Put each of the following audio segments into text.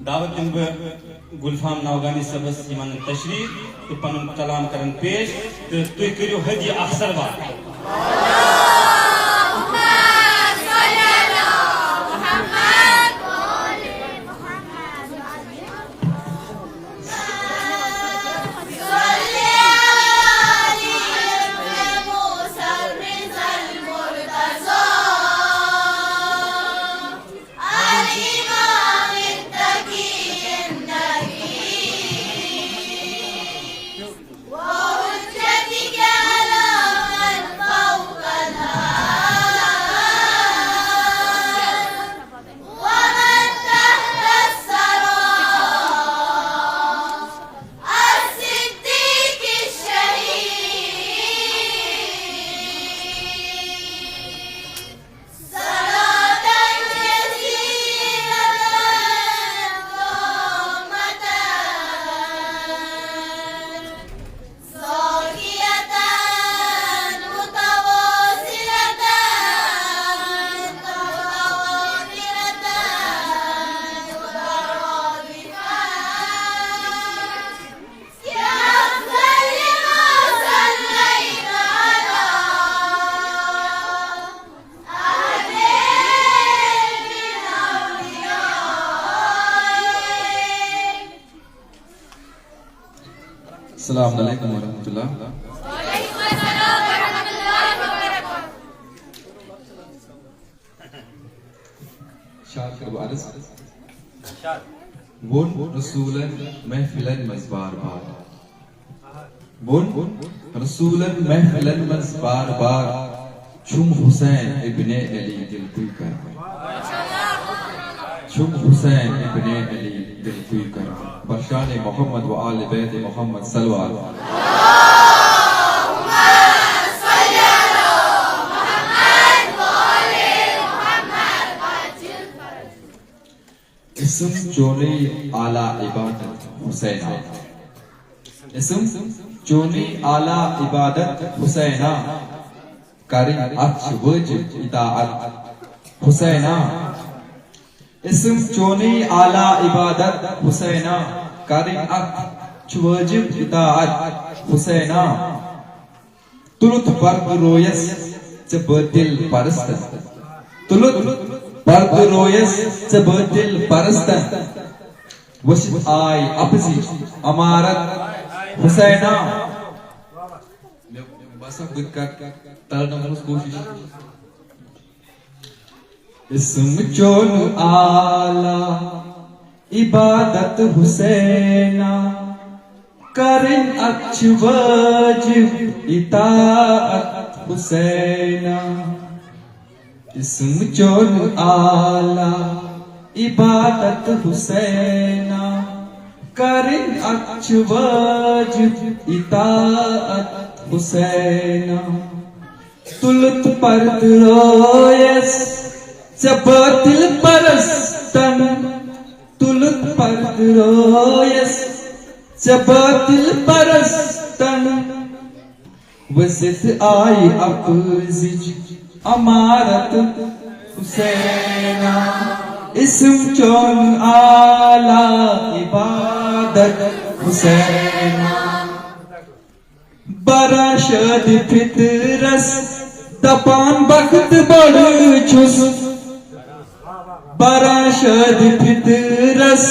दावत दिन गुलफाम नावगानी सबस यमन तशरीफ तो पनुन कलाम करन पेश तो तुय करियो हदी अक्सर बात अस्सलाम वालेकुम वरहमतुल्लाह। Bun Rasulan महफिलन मज़बार बार Bun Rasulan महफिलन मज़बार बार Chum Hussein ibn Ali दिल कुई कर Chum Hussein ibn Ali दिल कुई कर बरशान मोहम्मद व आले बैत मोहम्मद सल्लल्लाहु इसम चोने आला इबादत हुसैना इसम चोने आला इबादत हुसैना करिन अच वजिब इताअत हुसैना इसम चोने आला इबादत हुसैना करिन अच वजिब इताअत हुसैना तुलुत बर्द रोयस चबदिल परस्त तुलुत बर्द रोयस चबदिल परस्त वशिद आय अपजी अमारत हुसैना बस गुद का तरन कोशिश इसम चोन आला इबादत हुसैना करिन अच वाजिब इताअत हुसैना इसम चोन आला इबादत हुसैना करिन अच वाजिब इताअत हुसैना तुलत पर्द रोयस चबदिल परस्तन तुलत पर्द रोयस चबदिल परस्तन वसित आई अपजिज अमारत हुसैना इसम चोन आला इबादत हुसैना बराशद फितरस दपान बख्त बड़ छुस बराशद फितरस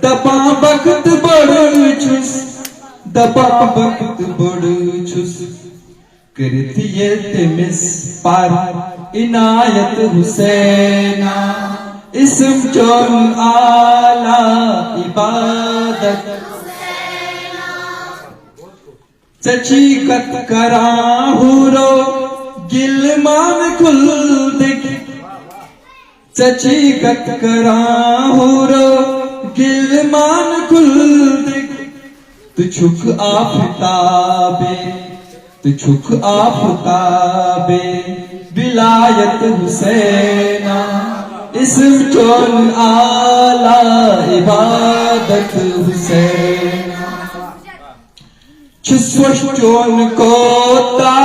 दपा बख्त बड़ छुस दपा बख्त बड़ छुस करतिये तिमिस पर इनायत हुसैना इसम चोन आला इबादत चचीकत कराहुरो गिलमान खुल दिख चचीकत कराहुरो गिलमान खुल दिख तुझुक आफताबे तुझुक आफताबे विलायत हुसैना इसम चोन आला इबादत हुसैना चुस्वश्चोन कोता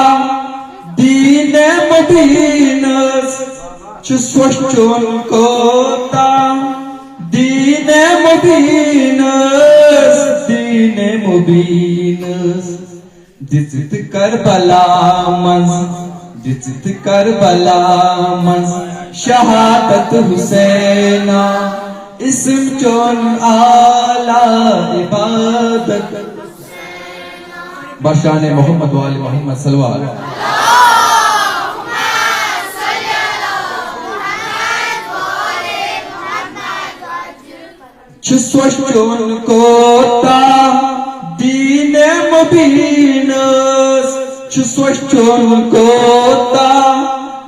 दीने मदीनस चुस्वश्चोन कोता dine mubinus dicit Karbala mans shahadat Husaina ism chon ala ibadat Bashane Muhammad wa ali Muhammad salawat Chuswashon kota dine mubinus Chuswashon kota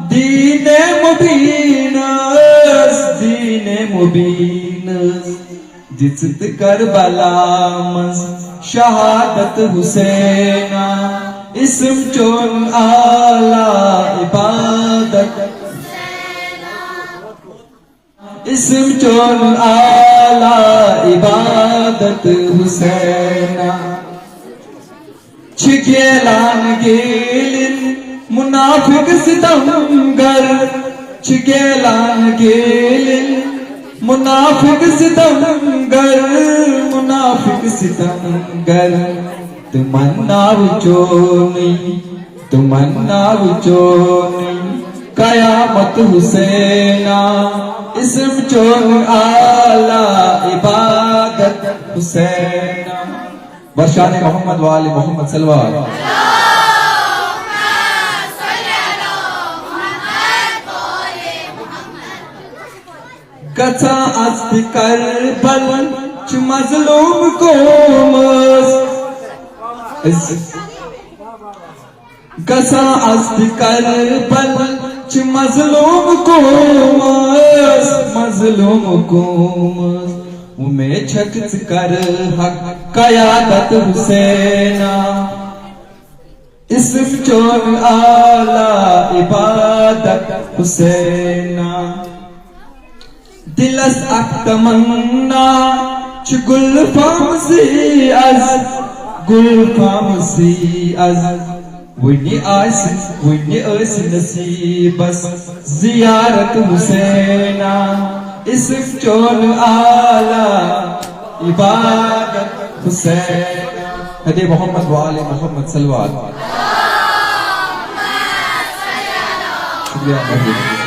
dine mubinus dicit Karbala mans shahadat Husaina ism chon ala ibadat ism chon ala ibadat Husaina Çigelan gelin münafık sitamgar Çigelan gelin münafık sitamgar Tumanna vuchoni Kayamat Husaina ism chon ala ibadat Husaina Bashane Muhammad wa ali Muhammad salawat Gatsa asti Karbal ch mazlum qomas Gatsa asti Karbal ch mazlum qomas Ume chakts kar haq qayadat Husaina ism chon ala ibadat Husaina Dilas aktamanna ch gul famsi az Wini as nasibas ziyarat Husaina ism chon ala ibadat Husaina Hadi Muhammad wa ali Muhammad salawat Shukriya